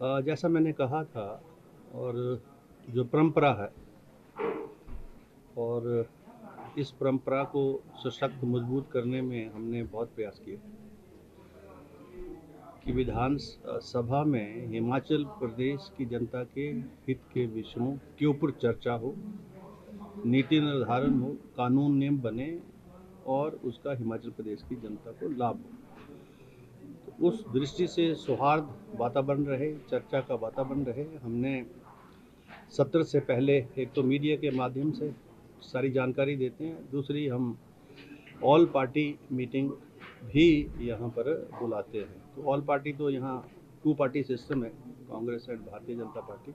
जैसा मैंने कहा था और जो परंपरा है और इस परंपरा को सशक्त मजबूत करने में हमने बहुत प्रयास किए कि विधान सभा में हिमाचल प्रदेश की जनता के हित के विषयों के ऊपर चर्चा हो, नीति निर्धारण हो, कानून नियम बने और उसका हिमाचल प्रदेश की जनता को लाभ हो। तो उस दृष्टि से सौहार्द वातावरण रहे, चर्चा का वातावरण रहे। हमने सत्र से पहले एक तो मीडिया के माध्यम से सारी जानकारी देते हैं, दूसरी हम ऑल पार्टी मीटिंग भी यहाँ पर बुलाते हैं। तो ऑल पार्टी तो यहाँ 2 पार्टी सिस्टम है, Congress and Bharatiya Janata party.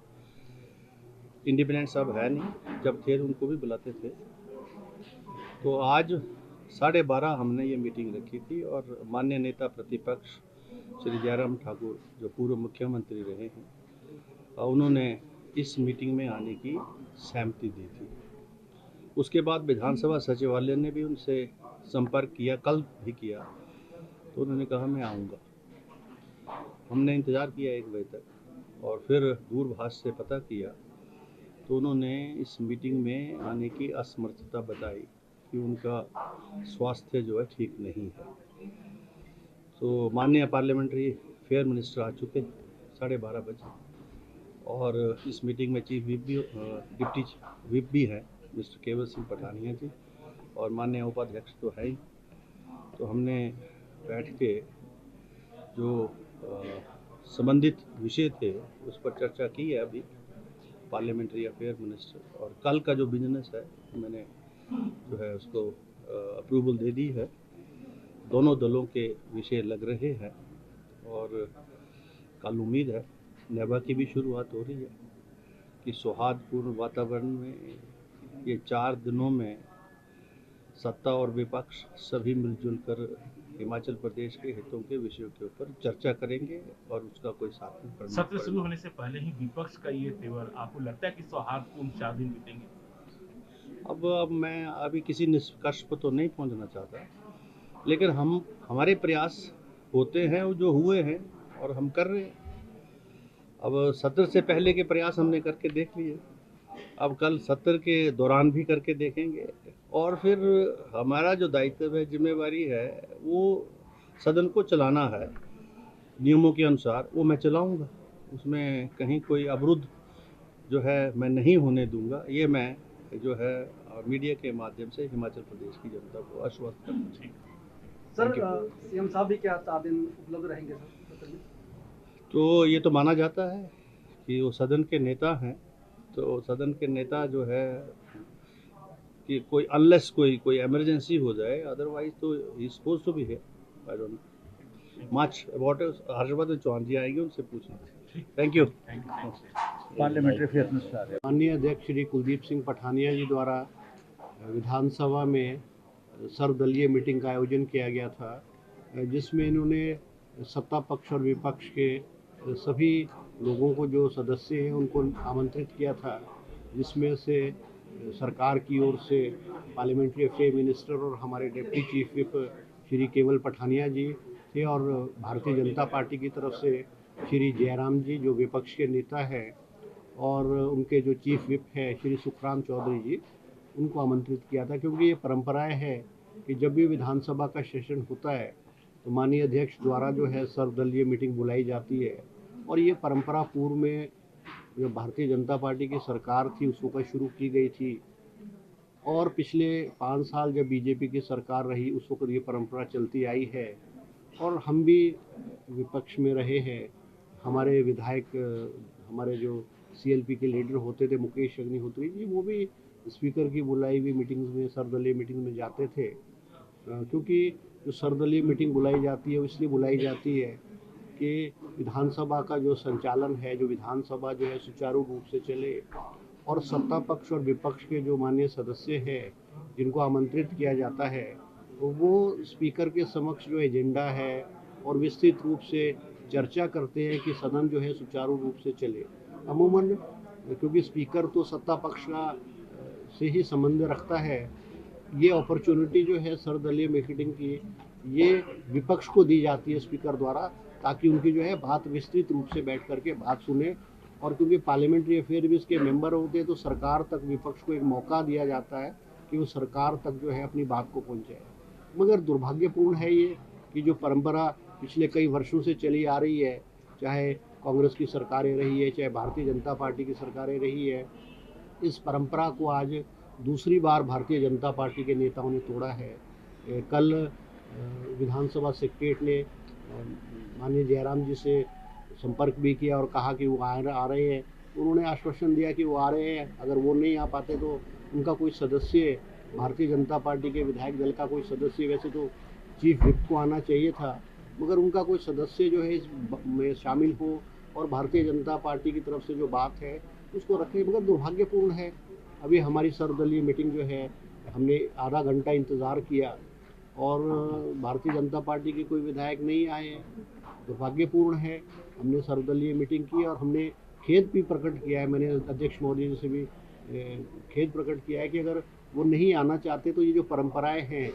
Independent सब है नहीं, जब थे उनको भी बुलाते थे। तो आज 12:30 हमने ये मीटिंग रखी थी और माननीय नेता प्रतिपक्ष श्री जयराम ठाकुर जो पूर्व मुख्यमंत्री रहे हैं, उन्होंने इस मीटिंग में आने की सहमति दी थी। उसके बाद विधानसभा सचिवालय ने भी उनसे संपर्क किया, कल भी किया, तो उन्होंने कहा मैं आऊँगा। हमने इंतज़ार किया 1 बजे तक और फिर दूरभाष से पता किया तो उन्होंने इस मीटिंग में आने की असमर्थता बताई कि उनका स्वास्थ्य जो है ठीक नहीं है। तो माननीय पार्लियामेंट्री अफेयर मिनिस्टर आ चुके 12:30 बजे और इस मीटिंग में चीफ विप भी डिप्टी विप भी है मिस्टर केवल सिंह पठानिया जी और माननीय उपाध्यक्ष तो है ही। तो हमने बैठ के जो संबंधित विषय थे उस पर चर्चा की है अभी पार्लियामेंट्री अफेयर मिनिस्टर, और कल का जो बिजनेस है मैंने जो है उसको अप्रूवल दे दी है। दोनों दलों के विषय लग रहे हैं और कल उम्मीद है नेबा की भी शुरुआत हो रही है कि सौहार्दपूर्ण वातावरण में ये 4 दिनों में सत्ता और विपक्ष सभी मिलजुल कर हिमाचल प्रदेश के हितों के विषयों के ऊपर चर्चा करेंगे और उसका कोई सार्थक परिणाम। सत्र शुरू होने से पहले ही विपक्ष का ये तेवर, आपको लगता है कि सौहार्दपूर्ण 4 दिन बीतेंगे? अब मैं अभी किसी निष्कर्ष पर तो नहीं पहुंचना चाहता, लेकिन हमारे प्रयास होते हैं जो हुए हैं और हम कर रहे हैं। अब सत्र से पहले के प्रयास हमने करके देख लिए, अब कल सत्र के दौरान भी करके देखेंगे और फिर हमारा जो दायित्व है, जिम्मेवारी है, वो सदन को चलाना है नियमों के अनुसार, वो मैं चलाऊंगा। उसमें कहीं कोई अवरुद्ध जो है मैं नहीं होने दूंगा। ये मैं जो है मीडिया के माध्यम से हिमाचल प्रदेश की जनता को आश्वस्त करना। सर, सीएम साहब भी क्या 4 दिन उपलब्ध रहेंगे सर? तो ये तो माना जाता है कि वो सदन के नेता हैं, तो सदन के नेता जो है कि कोई अनलेस कोई इमरजेंसी हो जाए, अदरवाइज तो he suppose to be here. I don't know much about it. Harshvardhan Chauhan ji आएंगे, उनसे पूछना। Thank you. Parliamentary affair minister माननीय अध्यक्ष श्री कुलदीप सिंह पठानिया जी द्वारा विधानसभा में सर्वदलीय मीटिंग का आयोजन किया गया था, जिसमें इन्होंने सत्ता पक्ष और विपक्ष के सभी लोगों को, जो सदस्य हैं, उनको आमंत्रित किया था, जिसमें से सरकार की ओर से पार्लियामेंट्री अफेयर मिनिस्टर और हमारे डिप्टी चीफ विप श्री केवल पठानिया जी थे और भारतीय जनता पार्टी की तरफ से श्री जयराम जी जो विपक्ष के नेता हैं और उनके जो चीफ विप है श्री सुखराम चौधरी जी, उनको आमंत्रित किया था। क्योंकि ये परंपराएं है कि जब भी विधानसभा का सेशन होता है तो माननीय अध्यक्ष द्वारा जो है सर्वदलीय मीटिंग बुलाई जाती है और ये परंपरा पूर्व में जो भारतीय जनता पार्टी की सरकार थी उस वक्त शुरू की गई थी और पिछले 5 साल जब बीजेपी की सरकार रही उस वक्त ये परंपरा चलती आई है और हम भी विपक्ष में रहे हैं। हमारे विधायक, हमारे जो सीएलपी के लीडर होते थे मुकेश अग्निहोत्री जी, वो भी स्पीकर की बुलाई हुई मीटिंग्स में, सर्वदलीय मीटिंग में जाते थे, क्योंकि जो सर्वदलीय मीटिंग बुलाई जाती है वो इसलिए बुलाई जाती है कि विधानसभा का जो संचालन है, जो विधानसभा जो है सुचारू रूप से चले और सत्ता पक्ष और विपक्ष के जो माननीय सदस्य हैं जिनको आमंत्रित किया जाता है वो स्पीकर के समक्ष जो एजेंडा है और विस्तृत रूप से चर्चा करते हैं कि सदन जो है सुचारू रूप से चले। अमूमन क्योंकि स्पीकर तो सत्ता पक्ष का से ही संबंध रखता है, ये अपॉर्चुनिटी जो है सर्वदलीय मीटिंग की ये विपक्ष को दी जाती है स्पीकर द्वारा, ताकि उनकी जो है बात विस्तृत रूप से बैठ करके बात सुने। और क्योंकि पार्लियामेंट्री अफेयर के मेंबर होते हैं तो सरकार तक विपक्ष को एक मौका दिया जाता है कि वो सरकार तक जो है अपनी बात को पहुंचाए। मगर दुर्भाग्यपूर्ण है ये कि जो परंपरा पिछले कई वर्षों से चली आ रही है, चाहे कांग्रेस की सरकारें रही है, चाहे भारतीय जनता पार्टी की सरकारें रही है, इस परंपरा को आज दूसरी बार भारतीय जनता पार्टी के नेताओं ने तोड़ा है। कल विधानसभा सेक्रेटरीट ने माननीय जयराम जी से संपर्क भी किया और कहा कि वो आ रहे हैं। उन्होंने आश्वासन दिया कि वो आ रहे हैं, अगर वो नहीं आ पाते तो उनका कोई सदस्य, भारतीय जनता पार्टी के विधायक दल का कोई सदस्य, वैसे तो चीफ विप को आना चाहिए था, मगर उनका कोई सदस्य जो है इस में शामिल हो और भारतीय जनता पार्टी की तरफ से जो बात है उसको रखें। मगर दुर्भाग्यपूर्ण है, अभी हमारी सर्वदलीय मीटिंग जो है हमने आधा घंटा इंतज़ार किया और भारतीय जनता पार्टी के कोई विधायक नहीं आए हैं। दुर्भाग्यपूर्ण है। हमने सर्वदलीय मीटिंग की और हमने खेद भी प्रकट किया है, मैंने अध्यक्ष महोदय जी से भी खेद प्रकट किया है कि अगर वो नहीं आना चाहते तो ये जो परंपराएं हैं,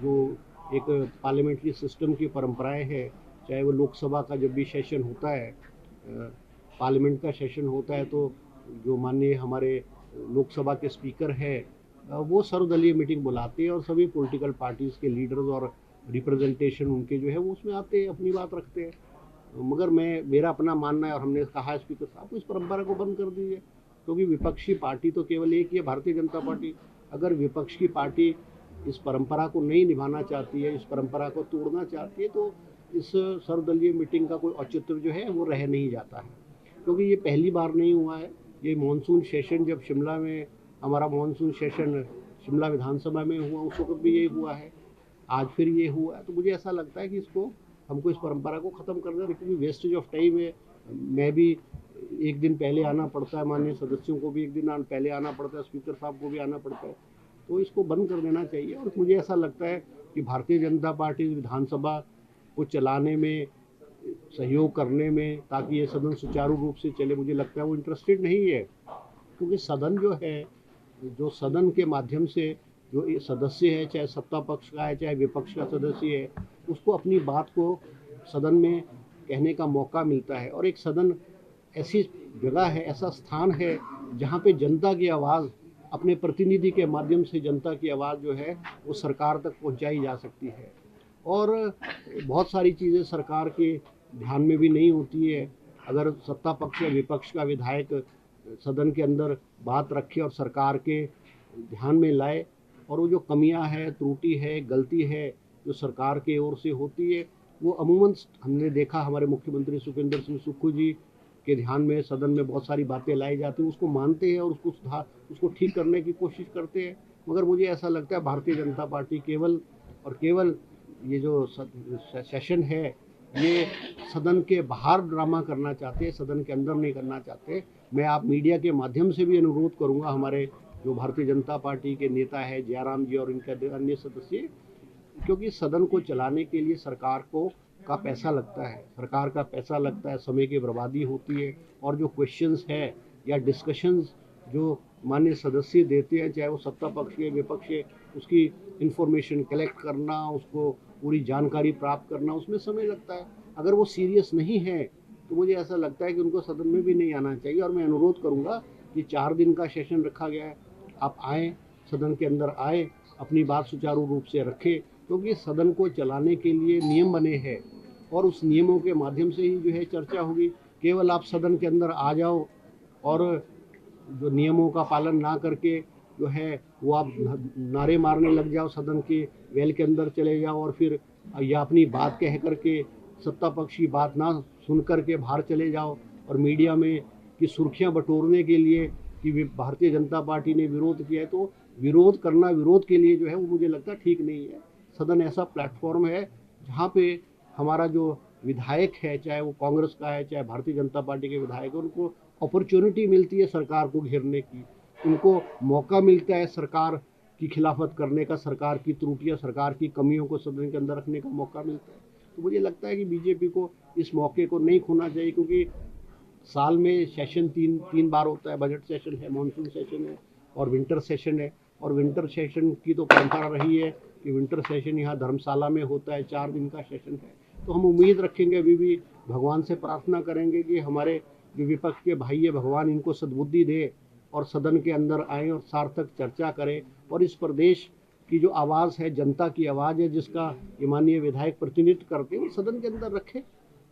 जो एक पार्लियामेंट्री सिस्टम की परंपराएं हैं, चाहे वो लोकसभा का जब भी सेशन होता है, पार्लियामेंट का सेशन होता है, तो जो माननीय हमारे लोकसभा के स्पीकर हैं वो सर्वदलीय मीटिंग बुलाते हैं और सभी पॉलिटिकल पार्टीज़ के लीडर्स और रिप्रेजेंटेशन उनके जो है वो उसमें आते हैं, अपनी बात रखते हैं। मगर मेरा अपना मानना है और हमने कहा स्पीकर साहब इस परंपरा को बंद कर दीजिए, क्योंकि विपक्षी पार्टी तो केवल एक ही है, भारतीय जनता पार्टी। अगर विपक्ष की पार्टी इस परंपरा को नहीं निभाना चाहती है, इस परंपरा को तोड़ना चाहती है, तो इस सर्वदलीय मीटिंग का कोई औचित्य जो है वो रह नहीं जाता है। क्योंकि ये पहली बार नहीं हुआ है, ये मानसून सेशन जब शिमला में हमारा मानसून सेशन शिमला विधानसभा में हुआ उस वक्त भी ये हुआ है, आज फिर ये हुआ है। तो मुझे ऐसा लगता है कि हमको इस परंपरा को ख़त्म करना है, क्योंकि वेस्टेज ऑफ टाइम है। मैं भी एक दिन पहले आना पड़ता है, माननीय सदस्यों को भी एक दिन पहले आना पड़ता है, स्पीकर साहब को भी आना पड़ता है, तो इसको बंद कर देना चाहिए। और मुझे ऐसा लगता है कि भारतीय जनता पार्टी विधानसभा को चलाने में, सहयोग करने में, ताकि ये सदन सुचारू रूप से चले, मुझे लगता है वो इंटरेस्टेड नहीं है। क्योंकि सदन जो है, जो सदन के माध्यम से जो सदस्य है, चाहे सत्ता पक्ष का है चाहे विपक्ष का सदस्य है, उसको अपनी बात को सदन में कहने का मौका मिलता है। और एक सदन ऐसी जगह है, ऐसा स्थान है जहाँ पे जनता की आवाज़ अपने प्रतिनिधि के माध्यम से जनता की आवाज़ जो है वो सरकार तक पहुँचाई जा सकती है। और बहुत सारी चीज़ें सरकार के ध्यान में भी नहीं होती है। अगर सत्ता पक्ष या विपक्ष का विधायक सदन के अंदर बात रखे और सरकार के ध्यान में लाए, और वो जो कमियां है, त्रुटि है, गलती है जो सरकार की ओर से होती है, वो अमूमन हमने देखा हमारे मुख्यमंत्री सुखविंदर सिंह सुक्खू जी के ध्यान में सदन में बहुत सारी बातें लाई जाती हैं, उसको मानते हैं और उसको ठीक करने की कोशिश करते हैं। मगर मुझे ऐसा लगता है भारतीय जनता पार्टी केवल और केवल ये जो सेशन है ये सदन के बाहर ड्रामा करना चाहते हैं, सदन के अंदर नहीं करना चाहते। मैं आप मीडिया के माध्यम से भी अनुरोध करूंगा, हमारे जो भारतीय जनता पार्टी के नेता है जयराम जी और इनके अन्य सदस्य, क्योंकि सदन को चलाने के लिए सरकार का पैसा लगता है, सरकार का पैसा लगता है, समय की बर्बादी होती है। और जो क्वेश्चंस है या डिस्कशंस जो माननीय सदस्य देते हैं, चाहे वो सत्ता पक्ष के विपक्ष के, उसकी इंफॉर्मेशन कलेक्ट करना, उसको पूरी जानकारी प्राप्त करना, उसमें समय लगता है। अगर वो सीरियस नहीं है तो मुझे ऐसा लगता है कि उनको सदन में भी नहीं आना चाहिए। और मैं अनुरोध करूंगा कि 4 दिन का सेशन रखा गया है, आप आएँ, सदन के अंदर आए, अपनी बात सुचारू रूप से रखें, क्योंकि सदन को चलाने के लिए नियम बने हैं और उस नियमों के माध्यम से ही जो है चर्चा होगी। केवल आप सदन के अंदर आ जाओ और जो नियमों का पालन ना करके जो है वो आप नारे मारने लग जाओ, सदन के वेल के अंदर चले जाओ और फिर या अपनी बात कह करके सत्ता पक्ष की बात ना सुन करके बाहर चले जाओ और मीडिया में की सुर्खियां बटोरने के लिए कि भारतीय जनता पार्टी ने विरोध किया है, तो विरोध करना विरोध के लिए जो है वो मुझे लगता है ठीक नहीं है। सदन ऐसा प्लेटफॉर्म है जहाँ पे हमारा जो विधायक है, चाहे वो कांग्रेस का है चाहे भारतीय जनता पार्टी के विधायक है, उनको अपॉर्चुनिटी मिलती है सरकार को घेरने की, उनको मौका मिलता है सरकार की खिलाफत करने का, सरकार की त्रुटियां, सरकार की कमियों को सदन के अंदर रखने का मौका मिलता है। तो मुझे लगता है कि बीजेपी को इस मौके को नहीं खोना चाहिए, क्योंकि साल में सेशन तीन बार होता है, बजट सेशन है, मानसून सेशन है और विंटर सेशन है। और विंटर सेशन की तो परंपरा रही है कि विंटर सेशन यहाँ धर्मशाला में होता है, 4 दिन का सेशन है। तो हम उम्मीद रखेंगे, अभी भी भगवान से प्रार्थना करेंगे कि हमारे जो विपक्ष के भाई है, भगवान इनको सद्बुद्धि दे और सदन के अंदर आए और सार्थक चर्चा करें और इस प्रदेश की जो आवाज़ है, जनता की आवाज़ है, जिसका ये माननीय विधायक प्रतिनिधित्व करते हैं, सदन के अंदर रखें।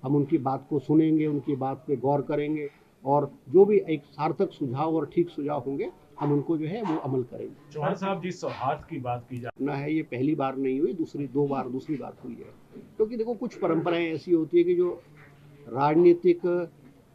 हम उनकी बात को सुनेंगे, उनकी बात पे गौर करेंगे और जो भी एक सार्थक सुझाव और ठीक सुझाव होंगे हम उनको जो है वो अमल करेंगे। चौहान साहब, जिस सौहार्द की बात की ना है, ये पहली बार नहीं हुई, दूसरी बार हुई है। क्योंकि देखो, कुछ परंपराएं ऐसी होती है कि जो राजनीतिक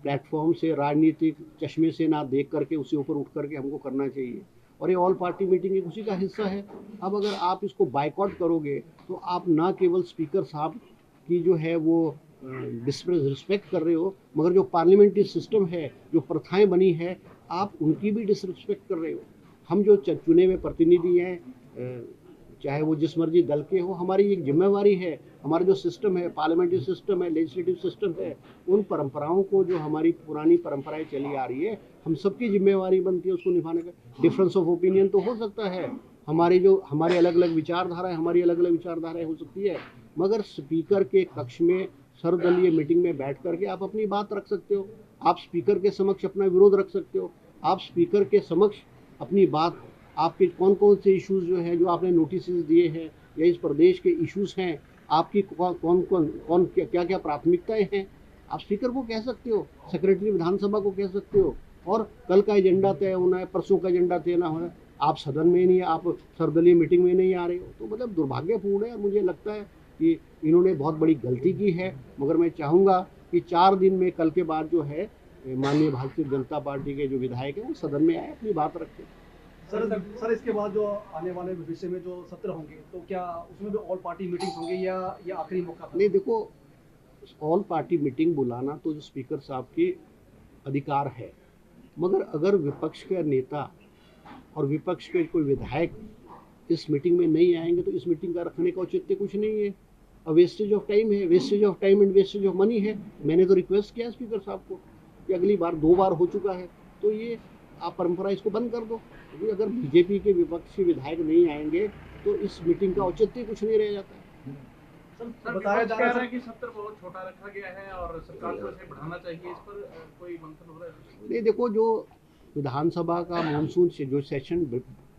प्लेटफॉर्म से, राजनीतिक चश्मे से ना देख करके उससे ऊपर उठ करके हमको करना चाहिए, और ये ऑल पार्टी मीटिंग एक उसी का हिस्सा है। अब अगर आप इसको बाइकआउट करोगे तो आप ना केवल स्पीकर साहब की जो है वो डिसरिस्पेक्ट कर रहे हो, मगर जो पार्लियामेंट्री सिस्टम है, जो प्रथाएं बनी है, आप उनकी भी डिसरिस्पेक्ट कर रहे हो। हम जो चुने हुए प्रतिनिधि हैं, चाहे वो जिस मर्जी दल के हो, हमारी एक जिम्मेवारी है, हमारा जो सिस्टम है, पार्लियामेंट्री सिस्टम है, लेजिस्लेटिव सिस्टम है, उन परंपराओं को, जो हमारी पुरानी परंपराएं चली आ रही है, हम सबकी जिम्मेवारी बनती है उसको निभाने का। डिफरेंस ऑफ ओपिनियन तो हो सकता है, हमारे अलग अलग विचारधाराएं, हमारी अलग अलग विचारधाराएं हो सकती है, मगर स्पीकर के कक्ष में सर्वदलीय मीटिंग में बैठ करके आप अपनी बात रख सकते हो, आप स्पीकर के समक्ष अपना विरोध रख सकते हो, आप स्पीकर के समक्ष अपनी बात, आपके कौन कौन से इश्यूज जो है, जो आपने नोटिस दिए हैं या इस प्रदेश के इश्यूज हैं, आपकी कौन क्या क्या प्राथमिकताएं हैं, आप स्पीकर को कह सकते हो, सेक्रेटरी विधानसभा को कह सकते हो, और कल का एजेंडा तय होना है, परसों का एजेंडा तय ना होना है, आप सदन में नहीं, आप सर्वदलीय मीटिंग में नहीं आ रहे हो, तो मतलब दुर्भाग्यपूर्ण है। मुझे लगता है कि इन्होंने बहुत बड़ी गलती की है, मगर मैं चाहूँगा कि 4 दिन में, कल के बाद जो है, माननीय भारतीय जनता पार्टी के जो विधायक हैं वो सदन में आए, अपनी बात रखें। सर इसके बाद जो आने वाले भविष्य में जो सत्र होंगे, तो क्या उसमें भी ऑल पार्टी मीटिंग्स होंगे या ये आखिरी मौका था? नहीं, देखो, ऑल पार्टी मीटिंग बुलाना तो जो स्पीकर साहब के अधिकार है, मगर अगर विपक्ष का नेता और विपक्ष के कोई विधायक इस मीटिंग में नहीं आएंगे तो इस मीटिंग का रखने का औचित्य कुछ नहीं है। वेस्टेज ऑफ टाइम है, wastage of time and wastage of money है। मैंने तो रिक्वेस्ट किया स्पीकर साहब को कि अगली बार, 2 बार हो चुका है, तो ये आप परंपरा इसको बंद कर दो, क्योंकि अगर बीजेपी के विपक्षी विधायक नहीं आएंगे तो इस मीटिंग का औचित्य कुछ नहीं रह जाता है। सर बताया जा रहा है कि सत्र बहुत छोटा रखा गया है और सरकार को इसे बढ़ाना चाहिए, इस पर कोई मंथन हो रहा है? नहीं, देखो, जो विधानसभा का मानसून से जो सेशन,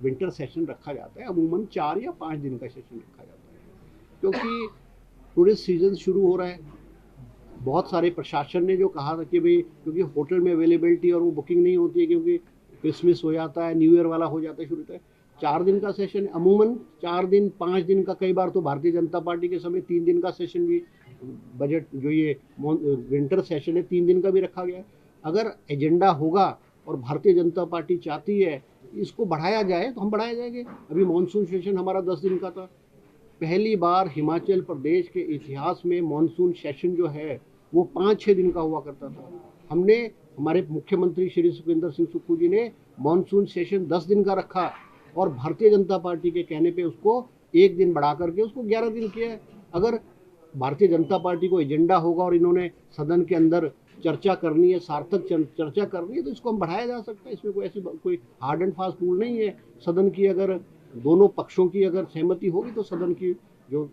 विंटर सेशन रखा जाता है, अमूमन 4 या 5 दिन का सेशन रखा जाता है, क्योंकि टूरिस्ट सीजन शुरू हो रहा है। बहुत सारे प्रशासन ने जो कहा था कि भाई, क्योंकि होटल में अवेलेबिलिटी और वो बुकिंग नहीं होती है, क्योंकि क्रिसमस हो जाता है, न्यू ईयर वाला हो जाता है, शुरू होता है। 4 दिन का सेशन है, अमूमन 4 दिन, 5 दिन का, कई बार तो भारतीय जनता पार्टी के समय 3 दिन का सेशन भी, बजट जो ये विंटर सेशन है 3 दिन का भी रखा गया है। अगर एजेंडा होगा और भारतीय जनता पार्टी चाहती है इसको बढ़ाया जाए तो हम बढ़ाया जाएंगे। अभी मानसून सेशन हमारा 10 दिन का था। पहली बार हिमाचल प्रदेश के इतिहास में मानसून सेशन जो है वो 5-6 दिन का हुआ करता था। हमने, हमारे मुख्यमंत्री श्री सुखविंदर सिंह सुक्खू जी ने मानसून सेशन 10 दिन का रखा और भारतीय जनता पार्टी के कहने पे उसको 1 दिन बढ़ा करके उसको 11 दिन किया है। अगर भारतीय जनता पार्टी को एजेंडा होगा और इन्होंने सदन के अंदर चर्चा करनी है, सार्थक चर्चा करनी है, तो इसको हम बढ़ाया जा सकता है। इसमें कोई हार्ड एंड फास्ट रूल नहीं है। सदन की अगर दोनों पक्षों की अगर सहमति होगी तो सदन की जो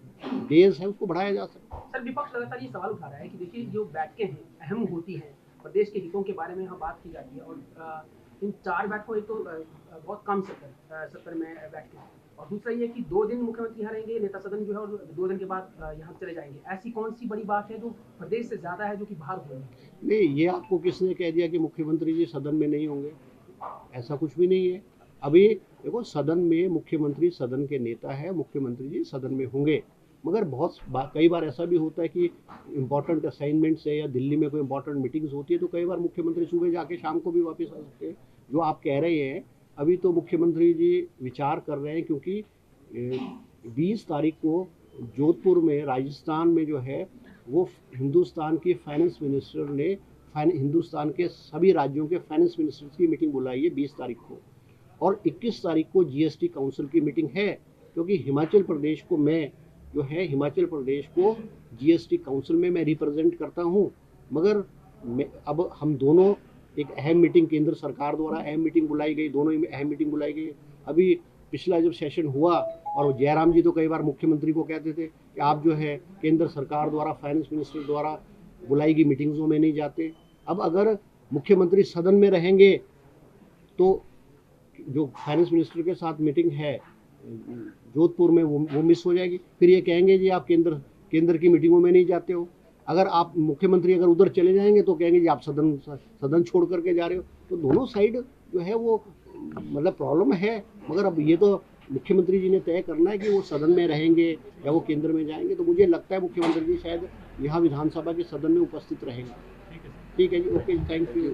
डेज है उसको बढ़ाया जा सकता है। सर, विपक्ष लगातार ये सवाल उठा रहा है कि देखिए, जो बैठकें हैं अहम होती हैं, प्रदेश के हितों के बारे में यहाँ बात की जाती है, और इन 4 बैठकों, एक तो बहुत कम सत्र में बैठकें, और दूसरा ये कि 2 दिन मुख्यमंत्री यहाँ रहेंगे, नेता सदन जो है, और 2 दिन के बाद यहाँ चले जाएंगे। ऐसी कौन सी बड़ी बात है जो प्रदेश से ज्यादा है, जो कि बाहर हो रही है? नहीं, ये आपको किसने कह दिया कि मुख्यमंत्री जी सदन में नहीं होंगे? ऐसा कुछ भी नहीं है। अभी देखो, सदन में मुख्यमंत्री सदन के नेता है, मुख्यमंत्री जी सदन में होंगे, मगर कई बार ऐसा भी होता है कि इम्पोर्टेंट असाइनमेंट्स है या दिल्ली में कोई इम्पोर्टेंट मीटिंग्स होती है, तो कई बार मुख्यमंत्री सुबह जाके शाम को भी वापस आ सकते हैं। जो आप कह रहे हैं, अभी तो मुख्यमंत्री जी विचार कर रहे हैं, क्योंकि 20 तारीख को जोधपुर में, राजस्थान में जो है, वो हिंदुस्तान की फाइनेंस मिनिस्टर ने हिंदुस्तान के सभी राज्यों के फाइनेंस मिनिस्टर्स की मीटिंग बुलाई है 20 तारीख को, और 21 तारीख को जीएसटी काउंसिल की मीटिंग है। क्योंकि हिमाचल प्रदेश को, मैं जो है हिमाचल प्रदेश को जीएसटी काउंसिल में मैं रिप्रेजेंट करता हूँ, मगर अब हम दोनों एक अहम मीटिंग, केंद्र सरकार द्वारा अहम मीटिंग बुलाई गई, दोनों ही अहम मीटिंग बुलाई गई। अभी पिछला जब सेशन हुआ, और जयराम जी तो कई बार मुख्यमंत्री को कहते थे कि आप जो है केंद्र सरकार द्वारा फाइनेंस मिनिस्टर द्वारा बुलाई गई मीटिंग्सों में नहीं जाते। अब अगर मुख्यमंत्री सदन में रहेंगे तो जो फाइनेंस मिनिस्टर के साथ मीटिंग है जोधपुर में वो मिस हो जाएगी। फिर ये कहेंगे जी आप केंद्र की मीटिंगों में नहीं जाते हो। अगर आप मुख्यमंत्री अगर उधर चले जाएंगे तो कहेंगे जी आप सदन छोड़ करके जा रहे हो। तो दोनों साइड जो है वो मतलब प्रॉब्लम है, मगर अब ये तो मुख्यमंत्री जी ने तय करना है कि वो सदन में रहेंगे या वो केंद्र में जाएंगे। तो मुझे लगता है मुख्यमंत्री जी शायद यहाँ विधानसभा के सदन में उपस्थित रहेंगे। ठीक है जी, ओके, थैंक यू।